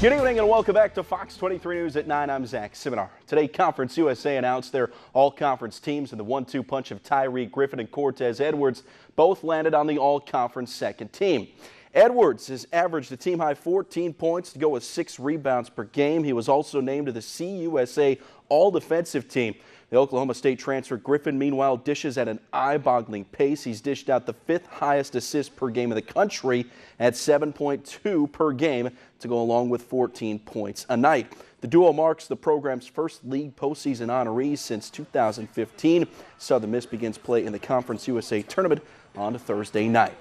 Good evening and welcome back to Fox 23 News at 9. I'm Zach Seminar. Today, Conference USA announced their all-conference teams, and the 1-2 punch of Tyree Griffin and Cortez Edwards both landed on the all-conference second team. Edwards has averaged a team-high 14 points to go with 6 rebounds per game. He was also named to the CUSA All-Defensive Team. The Oklahoma State transfer Griffin, meanwhile, dishes at an eye-boggling pace. He's dished out the 5th highest assist per game in the country at 7.2 per game to go along with 14 points a night. The duo marks the program's first league postseason honoree since 2015. Southern Miss begins play in the Conference USA tournament on Thursday night.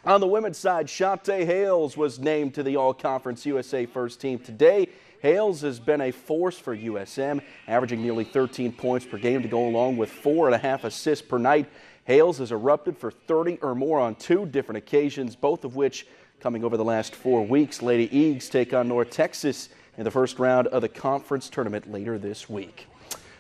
On the women's side, Shantae Hales was named to the All-Conference USA first team today. Hales has been a force for USM, averaging nearly 13 points per game to go along with 4.5 assists per night. Hales has erupted for 30 or more on 2 different occasions, both of which coming over the last 4 weeks. Lady Eagles take on North Texas in the first round of the conference tournament later this week.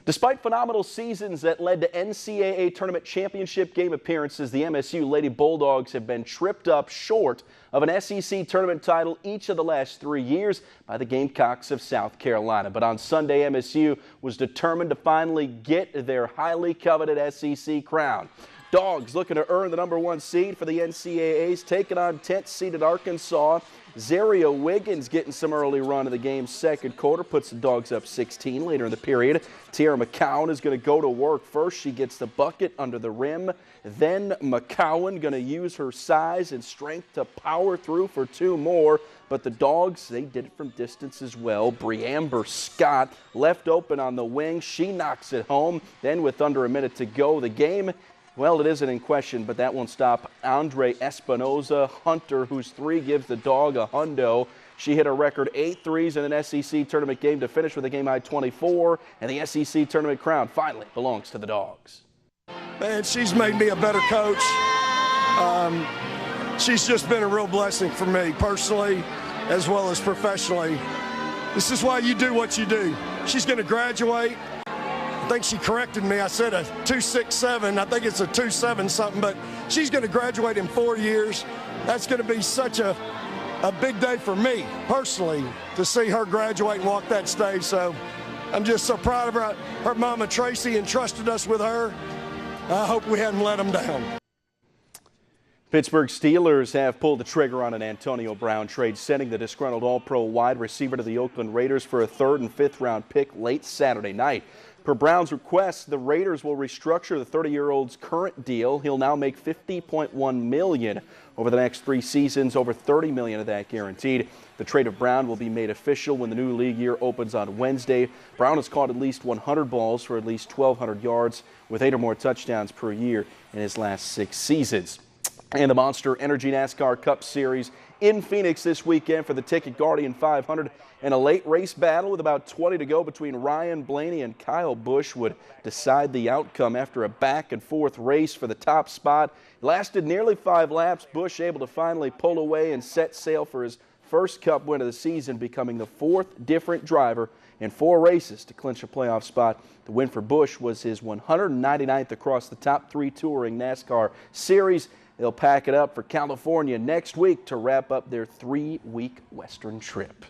Despite phenomenal seasons that led to NCAA tournament championship game appearances, the MSU Lady Bulldogs have been tripped up short of an SEC tournament title each of the last 3 years by the Gamecocks of South Carolina. But on Sunday, MSU was determined to finally get their highly coveted SEC crown. Dogs looking to earn the #1 seed for the NCAAs, taking on 10th seeded Arkansas. Zaria Wiggins getting some early run in the game's second quarter, puts the Dogs up 16 later in the period. Tiara McCowan is going to go to work first. She gets the bucket under the rim. Then McCowan going to use her size and strength to power through for 2 more. But the Dogs, they did it from distance as well. Breamber Scott left open on the wing. She knocks it home. Then with under a minute to go, the game, well, it isn't in question, but that won't stop Andre Espinoza Hunter, whose 3 gives the Dog a hundo. She hit a record 8 threes in an SEC tournament game to finish with a game-high 24, and the SEC tournament crown finally belongs to the Dogs. Man, she's made me a better coach. She's just been a real blessing for me personally as well as professionally. This is why you do what you do. She's going to graduate. I think she corrected me. I said a 2.67. I think it's a 2.7 something, but she's going to graduate in 4 years. That's going to be such a big day for me personally to see her graduate and walk that stage. So I'm just so proud of her. Her mama Tracy entrusted us with her. I hope we hadn't let them down. Pittsburgh Steelers have pulled the trigger on an Antonio Brown trade, sending the disgruntled All-Pro wide receiver to the Oakland Raiders for a 3rd and 5th round pick late Saturday night. Per Brown's request, the Raiders will restructure the 30-year-old's current deal. He'll now make $50.1 million over the next 3 seasons, over $30 million of that guaranteed. The trade of Brown will be made official when the new league year opens on Wednesday. Brown has caught at least 100 balls for at least 1,200 yards, with 8 or more touchdowns per year in his last 6 seasons. And the Monster Energy NASCAR Cup Series in Phoenix this weekend for the Ticket Guardian 500. And a late race battle with about 20 to go between Ryan Blaney and Kyle Busch would decide the outcome after a back-and-forth race for the top spot. It lasted nearly 5 laps. Busch able to finally pull away and set sail for his first Cup win of the season, becoming the 4th different driver in 4 races to clinch a playoff spot. The win for Busch was his 199th across the top 3 touring NASCAR series. They'll pack it up for California next week to wrap up their 3-week Western trip.